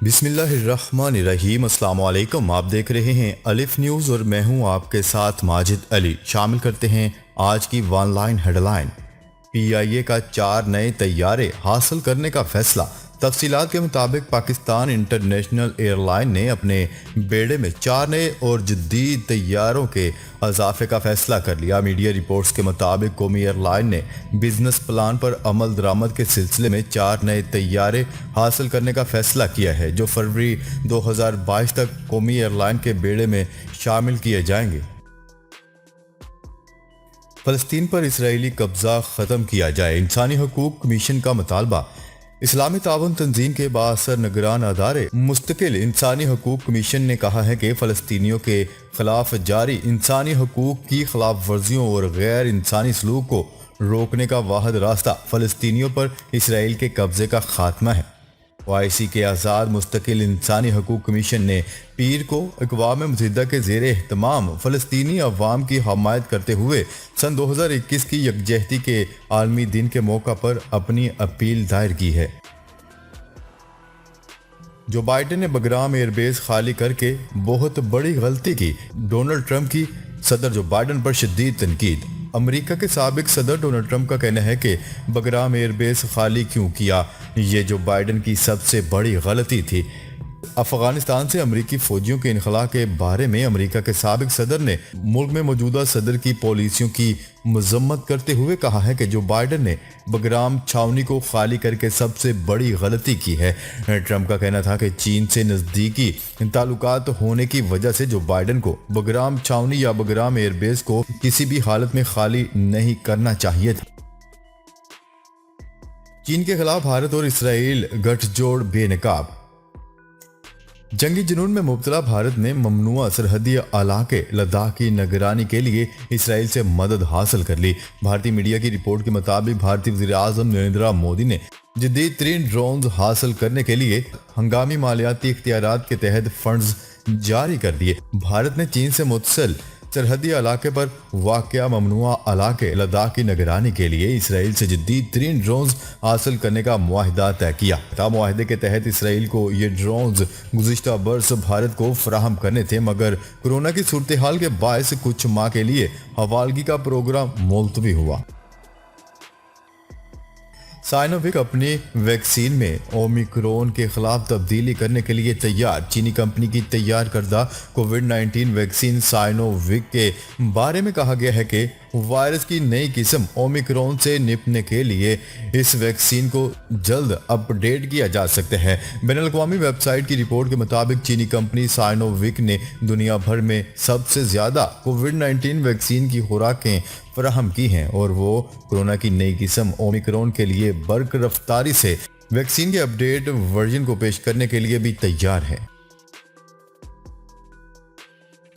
बिस्मिल्लाहिर्रहमानिर्रहीम। अस्सलाम वालेकुम। आप देख रहे हैं अलिफ न्यूज़ और मैं हूं आपके साथ माजिद अली। शामिल करते हैं आज की वन लाइन हेडलाइन। पीआईए का 4 नए तैयारे हासिल करने का फैसला। तफसीलात के मुताबिक पाकिस्तान इंटरनेशनल एयरलाइन ने अपने बेड़े में 4 नए और जदीद तैयारों के इजाफे का फैसला कर लिया। मीडिया रिपोर्ट्स के मुताबिक कौमी एयरलाइन ने बिजनेस प्लान पर अमल दरामद के सिलसिले में 4 नए तैयारे हासिल करने का फैसला किया है, जो फरवरी 2022 तक कौमी एयरलाइन के बेड़े में शामिल किए जाएंगे। फ़लस्तीन पर इसराइली कब्जा ख़त्म किया जाए, इंसानी हकूक़ कमीशन का मुतालबा। इस्लामी ताउन तंजीम के बासर निगरान अदारे मुस्तकिल इंसानी हकूक़ कमीशन ने कहा है कि फ़लस्तीनियों के खिलाफ जारी इंसानी हकूक़ की खिलाफ वर्जियों और गैर इंसानी सलूक को रोकने का वाहिद रास्ता फ़लस्तीनियों पर इसराइल के कब्जे का खात्मा है। ओआईसी के आज़ाद मुस्तकिल इंसानी हकूक़ कमीशन ने पीर को अक़वाम मुत्तहिदा के ज़ेर एहतमाम फ़लस्तीनी अवाम की हमायत करते हुए सन 2021 की यकजहती के आलमी दिन के मौका पर अपनी अपील दायर की है। जो बाइडेन ने बगराम एयरबेस खाली करके बहुत बड़ी गलती की। डोनाल्ड ट्रंप की सदर जो बाइडेन पर शदीद तनकीद। अमेरिका के साबिक सदर डोनाल्ड ट्रंप का कहना है कि बगराम एयरबेस खाली क्यों किया, ये जो बाइडेन की सबसे बड़ी गलती थी। अफगानिस्तान से अमेरिकी फौजियों के इनखला के बारे में अमेरिका के साबिक सदर ने मुल्क में मौजूदा सदर की पॉलिसियों की मजम्मत करते हुए कहा है कि जो बाइडेन ने बगराम छावनी को खाली करके सबसे बड़ी गलती की है। ट्रंप का कहना था कि चीन से नज़दीकी ताल्लुकात होने की वजह से जो बाइडेन को बगराम छावनी या बगराम एयरबेस को किसी भी हालत में खाली नहीं करना चाहिए था। चीन के खिलाफ भारत और इसराइल गठजोड़ बेनकाब। जंगी जुनून में मुब्तला भारत ने ममनुआ सरहदी इलाके लद्दाख की निगरानी के लिए इसराइल से मदद हासिल कर ली। भारतीय मीडिया की रिपोर्ट के मुताबिक भारतीय वज़ीर आज़म नरेंद्र मोदी ने जदीद तरीन ड्रोन हासिल करने के लिए हंगामी मालियाती इख्तियारात के तहत फंड्स जारी कर दिए। भारत ने चीन से मुतसिल सरहदी इलाके पर वाक़या ममनुआ इलाके लद्दाख की निगरानी के लिए इसराइल से जदीद तरीन ड्रोन्स हासिल करने का मुआहिदा तय किया। मुआहिदे के तहत इसराइल को ये ड्रोन्स गुज़िश्ता बरस भारत को फराहम करने थे, मगर कोरोना की सूरत हाल के बायस कुछ माह के लिए हवालगी का प्रोग्राम मुलतवी हुआ। साइनोविक अपनी वैक्सीन में ओमिक्रॉन के खिलाफ तब्दीली करने के लिए तैयार। चीनी कंपनी की तैयार करदा कोविड-19 वैक्सीन साइनोविक के बारे में कहा गया है कि वायरस की नई किस्म ओमिक्रॉन से निपटने के लिए इस वैक्सीन को जल्द अपडेट किया जा सकता है। बैनुल-अक़वामी वेबसाइट की रिपोर्ट के मुताबिक चीनी कंपनी साइनोविक ने दुनिया भर में सबसे ज़्यादा कोविड-19 वैक्सीन की खुराकें फराहम की हैं और वो कोरोना की नई किस्म ओमिक्रॉन के लिए बर्क रफ्तारी से वैक्सीन के अपडेट वर्जन को पेश करने के लिए भी तैयार है।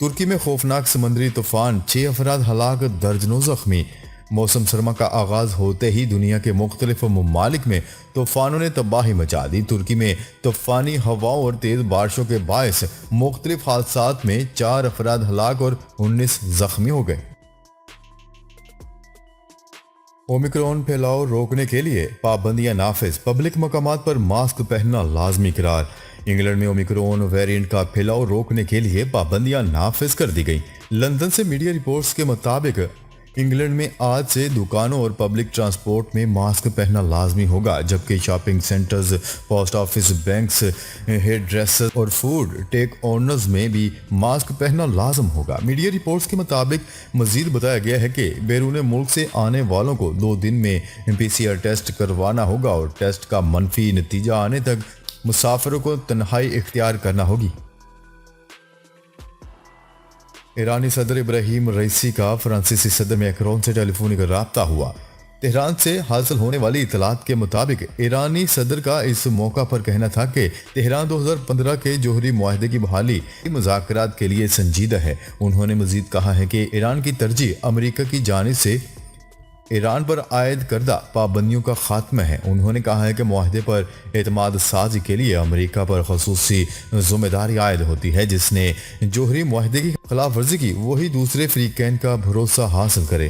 तुर्की में खौफनाक समुद्री तूफान, 6 अफराद हलाक, दर्जनों जख्मी। मौसम सरमा का आगाज होते ही दुनिया के मुख्तलिफ ममालिक में तूफानों ने तबाही मचा दी। तुर्की में तूफानी हवाओं और तेज बारिशों के बायस मुख्तलिफ हादसात में 4 अफराद हलाक और 19 जख्मी हो गए। ओमिक्रॉन फैलाव रोकने के लिए पाबंदियां नाफिज, पब्लिक मकामात पर मास्क पहनना लाजमी करार। इंग्लैंड में ओमिक्रॉन वेरिएंट का फैलाव रोकने के लिए पाबंदियां नाफिज कर दी गई। लंदन से मीडिया रिपोर्ट्स के मुताबिक इंग्लैंड में आज से दुकानों और पब्लिक ट्रांसपोर्ट में मास्क पहनना लाजमी होगा, जबकि shopping centres, post office, banks, hairdresser और फूड टेक ओनर्स में भी मास्क पहनना लाजम होगा। मीडिया रिपोर्ट्स के मुताबिक मजीद बताया गया है कि बैरून मुल्क से आने वालों को 2 दिन में PCR टेस्ट करवाना होगा और टेस्ट का मनफी नतीजा आने तक मुसाफिरों को तन्हाई इख्तियार करना होगी। ईरानी सदर इब्राहिम रईसी का फ्रांसीसी सदर मैक्रोन से टेलीफोनिक राब्ता हुआ। तेहरान से हासिल होने वाली इतलात के मुताबिक ईरानी सदर का इस मौका पर कहना था कि तेहरान 2015 के जोहरी मुआहदे की बहाली मुज़ाकरात के लिए संजीदा है। उन्होंने मजीद कहा है कि ईरान की तरजीह अमेरिका की जानिब से ईरान पर आयद करदा पाबंदियों का खात्मा है। उन्होंने कहा है कि मुआहदे पर एतमाद साजी के लिए अमेरिका पर खसूसी जिम्मेदारी आयद होती है। जिसने जोहरी मुआहदे की खिलाफ वर्जी की वही दूसरे फ्रीकैन का भरोसा हासिल करे।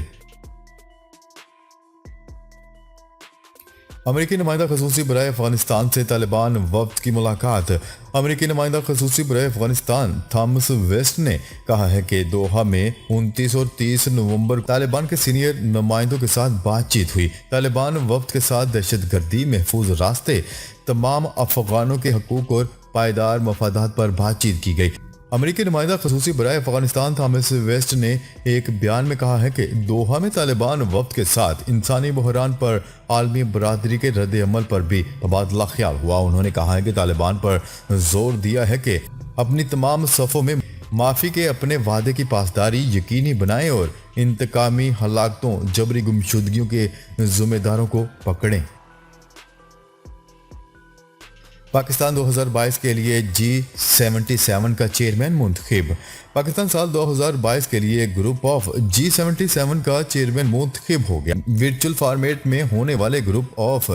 अमेरिकी नुमाइंदा खसूसी बराए अफगानिस्तान से तालिबान वफ्द की मुलाकात। अमेरिकी नुमाइंदा खसूसी बराए अफगानिस्तान थॉमस वेस्ट ने कहा है कि दोहा में 29 और 30 नवंबर तालिबान के सीनियर नुमाइंदों के साथ बातचीत हुई। तालिबान वफ्द के साथ दहशतगर्दी, महफूज रास्ते, तमाम अफगानों के हकूक और पायदार मफादात पर बातचीत की गई। अमेरिकी नुमाइंदा खसूसी बराए अफगानिस्तान थॉमस वेस्ट ने एक बयान में कहा है कि दोहा में तालिबान वफ्द के साथ इंसानी बहरान पर आलमी बरादरी के रद्द अमल पर भी तबादला ख्याल हुआ। उन्होंने कहा है कि तालिबान पर जोर दिया है कि अपनी तमाम सफ़ों में माफ़ी के अपने वादे की पासदारी यकीनी बनाएं और इंतकामी हलाकतों, जबरी गुमशुदगियों के जिम्मेदारों को पकड़ें। पाकिस्तान 2022 के लिए G77 का चेयरमैन मुंतखब। पाकिस्तान साल 2022 के लिए ग्रुप ऑफ G77 का चेयरमैन मुंतखब हो गया। वर्चुअल फॉर्मेट में होने वाले ग्रुप ऑफ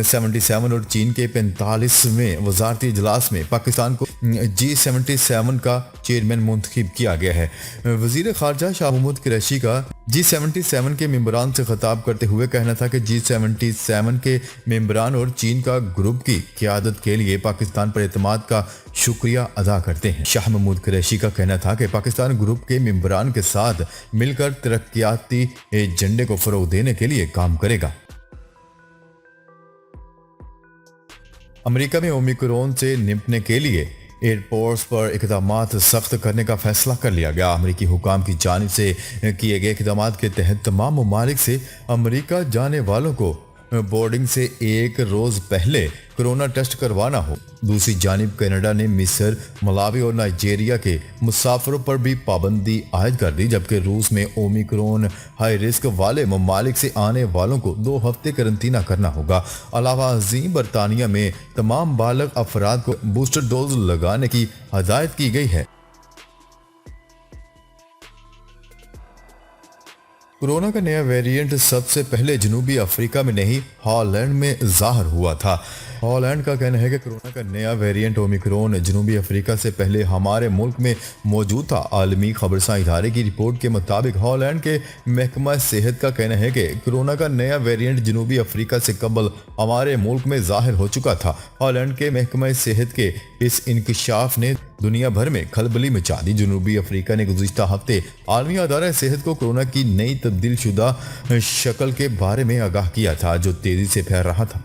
77 और चीन के 45वें वजारती इजलास में पाकिस्तान को G77 का चेयरमैन मुंतखब किया गया है। वजीर खारजा शाह महमूद कुरैशी का G77 के मेंबरान से खिताब करते हुए कहना था कि G77 के मेंबरान और चीन का ग्रुप की क़यादत के लिए पाकिस्तान पर एतमाद का शुक्रिया अदा करते हैं। शाह महमूद कुरैशी का कहना था कि पाकिस्तान ग्रुप के मेंबरान के साथ मिलकर तरक्याती एजेंडे को फरोग देने के लिए काम करेगा। अमेरिका में ओमिक्रॉन से निपटने के लिए एयरपोर्ट्स पर इक़दामात सख्त करने का फैसला कर लिया गया। अमेरिकी हुकाम की जानिब से किए गए इक़दामात के तहत तमाम ममालिक से अमेरिका जाने वालों को बोर्डिंग से एक रोज पहले कोरोना टेस्ट करवाना हो। दूसरी जानिब कनाडा ने मिस्र, मलावी और नाइजीरिया के मुसाफिरों पर भी पाबंदी आयद कर दी, जबकि रूस में ओमिक्रॉन हाई रिस्क वाले ममालिक से आने वालों को 2 हफ्ते करंतना करना होगा। अलावा अजीम बरतानिया में तमाम बालग अफराद को बूस्टर डोज लगाने की हदायत की गई है। कोरोना का नया वेरिएंट सबसे पहले जनूबी अफ्रीका में नहीं, हॉलैंड में जाहिर हुआ था। हॉलैंड का कहना है कि कोरोना का नया वेरिएंट ओमिक्रॉन जनूबी अफ्रीका से पहले हमारे मुल्क में मौजूद था। आलमी खबरसां इदारे की रिपोर्ट के मुताबिक हॉलैंड के महकमा सेहत का कहना है कि कोरोना का नया वेरिएंट जनूबी अफ्रीका से कबल हमारे मुल्क में जाहिर हो चुका था। हॉलैंड के महकमा सेहत के इस इंकशाफ ने दुनिया भर में खलबली मचा दी। जनूबी अफ्रीका ने गुज़िश्ता हफ्ते आलमी अदारा सेहत को कोरोना की नई तब्दील शुदा शक्ल के बारे में आगाह किया था, जो तेजी से फैल रहा था।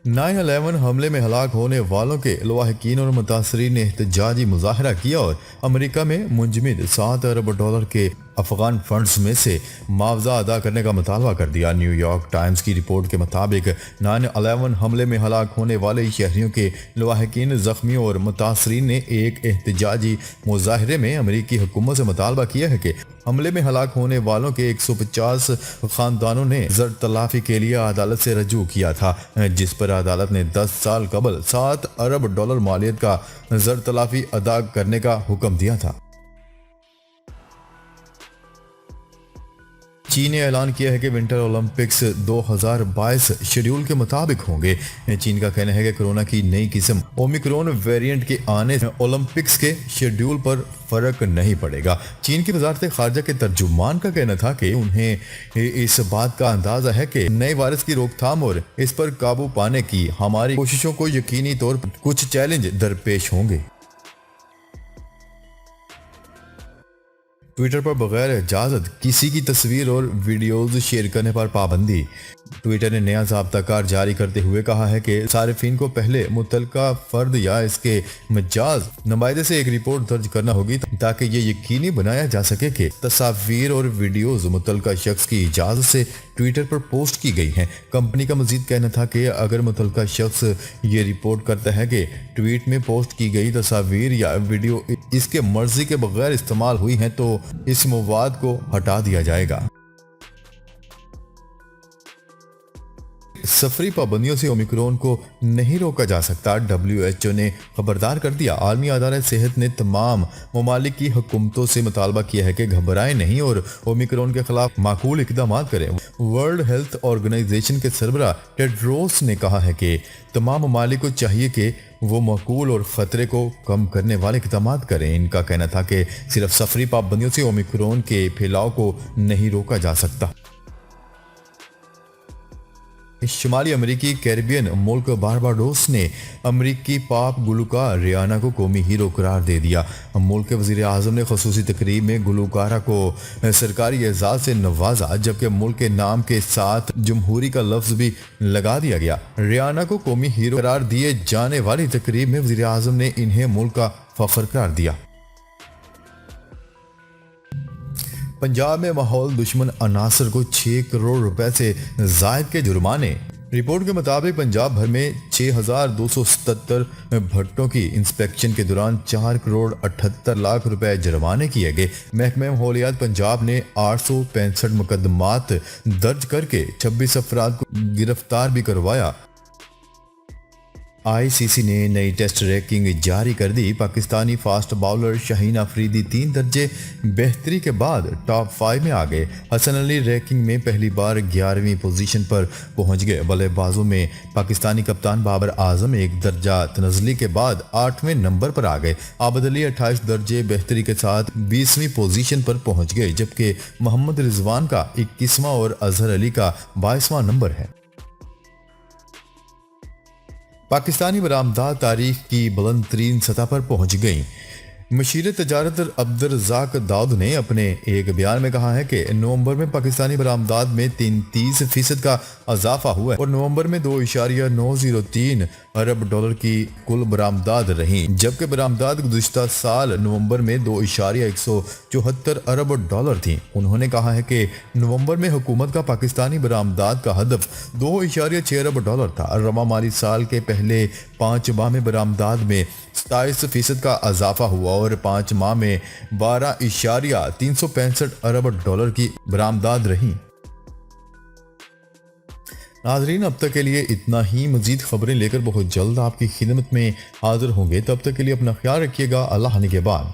9/11 हमले में हलाक होने वालों के लवाहकीन और मुतासरीन ने एहतजाजी मुजाहरा किया और अमेरिका में मुंजमद $7 अरब के अफगान फंड्स में से मुआवजा अदा करने का मुतालबा कर दिया। न्यूयॉर्क टाइम्स की रिपोर्ट के मुताबिक 9/11 हमले में हलाक होने वाले शहरियों के लवाहकीन, जख्मियों और मुतासरीन ने एक एहतजाजी मुजाहरे में अमेरिकी हुकूमत से मुतालबा किया है कि हमले में हलाक होने वालों के 150 खानदानों ने ज़र तलाफी के लिए अदालत से रजू किया था, जिस पर अदालत ने 10 साल कबल $7 अरब मालियत का ज़र तलाफी अदा करने का हुक्म दिया था। चीन ने ऐलान किया है कि विंटर ओलंपिक्स 2022 शेड्यूल के मुताबिक होंगे। चीन का कहना है कि कोरोना की नई किस्म ओमिक्रॉन वेरिएंट के आने से ओलंपिक्स के शेड्यूल पर फर्क नहीं पड़ेगा। चीन की वजारत खारजा के तर्जुमान का कहना था कि उन्हें इस बात का अंदाजा है कि नए वायरस की रोकथाम और इस पर काबू पाने की हमारी कोशिशों को यकीनी तौर पर कुछ चैलेंज दरपेश होंगे। ट्विटर पर बगैर इजाज़त किसी की तस्वीर और वीडियोज़ शेयर करने पर पाबंदी। ट्विटर ने नया ज़ाब्ता-कार जारी करते हुए कहा है कि सारिफीन को पहले मुतलका फ़र्द या इसके मजाज नुमाइंदे से एक रिपोर्ट दर्ज करना होगी ताकि ये यकीनी बनाया जा सके कि तस्वीर और वीडियोज़ मुतलका शख्स की इजाज़त से ट्विटर पर पोस्ट की गई हैं। कंपनी का मजीद कहना था कि अगर मुतलका शख्स ये रिपोर्ट करता है कि ट्वीट में पोस्ट की गई तस्वीर या वीडियो इसके मर्जी के बगैर इस्तेमाल हुई हैं तो इस मवाद को हटा दिया जाएगा। सफरी पाबंदियों से ओमिक्रॉन को नहीं रोका जा सकता, WHO ने खबरदार कर दिया। आलमी अदालत सेहत ने तमाम ममालिक की हुकूमतों से मुतालबा किया है कि घबराएं नहीं और ओमिक्रॉन के खिलाफ माकूल इक़दाम करें। वर्ल्ड हेल्थ ऑर्गेनाइजेशन के सरबराह टेड्रोस ने कहा है कि तमाम ममालिक को चाहिए कि वो मकूल और ख़तरे को कम करने वाले इक़दाम करें। इनका कहना था कि सिर्फ सफरी पाबंदियों से ओमिक्रॉन के फैलाव को नहीं रोका जा सकता। शुमाली अमेरिकी कैरिबियन मुल्क बारबाडोस ने अमेरिकी पॉप गुलकार रियाना को कौमी हीरो करार दे दिया। मुल्क के वज़ीर आज़म ने खसूसी तकरीब में गुलकारा को सरकारी एजाज़ से नवाजा, जबकि मुल्क के नाम के साथ जमहूरी का लफ्ज़ भी लगा दिया गया। रियाना को कौमी हीरो करार दिए जाने वाली तकरीब में वज़ीर आज़म ने इन्हें मुल्क का फ़ख्र करार दिया। पंजाब में माहौल दुश्मन अनासर को 6 करोड़ रुपए से जायद के जुर्माने। रिपोर्ट के मुताबिक पंजाब भर में 6,277 भट्टों की इंस्पेक्शन के दौरान 4 करोड़ 78 लाख रुपए जुर्माने किए गए। महकमे माहौलियात पंजाब ने 865 मुकदमात दर्ज करके 26 अफराद को गिरफ्तार भी करवाया। आईसीसी ने नई टेस्ट रैंकिंग जारी कर दी। पाकिस्तानी फास्ट बॉलर शाहीन अफरीदी 3 दर्जे बेहतरी के बाद टॉप 5 में आ गए। हसन अली रैंकिंग में पहली बार 11वीं पोजीशन पर पहुंच गए। बल्लेबाजों में पाकिस्तानी कप्तान बाबर आजम 1 दर्जा तनज़ली के बाद 8वें नंबर पर आ गए। आबद अली 28 दर्जे बेहतरी के साथ 20वीं पोजीशन पर पहुंच गए, जबकि मोहम्मद रिजवान का 21वां और अजहर अली का 22वां नंबर है। पाकिस्तानी बरामदात तारीख की बुलंद तरीन सतह पर पहुंच गई। मशीर तजारत अब्दुर्रज़ाक दाऊद ने अपने एक बयान में कहा है कि नवंबर में पाकिस्तानी बरामदात में 33% का इजाफा हुआ है और नवंबर में 2.903 अरब डॉलर की कुल बरामदात रही, जबकि बरामदात गुज़िश्ता साल नवंबर में 2.174 अरब डॉलर थी। उन्होंने कहा है कि नवंबर में हुकूमत का पाकिस्तानी बरामदात का हदफ 2.6 अरब डॉलर था। रवा माली साल के पहले 5 माह में बरामदात में 27% का इजाफा हुआ और 5 माह में 12.365 अरब डॉलर की बरामदात रही। नाजरीन, अब तक के लिए इतना ही। मजीद खबरें लेकर बहुत जल्द आपकी खिदमत में हाजिर होंगे। तब तक के लिए अपना ख्याल रखिएगा। अल्लाह ने के बाद।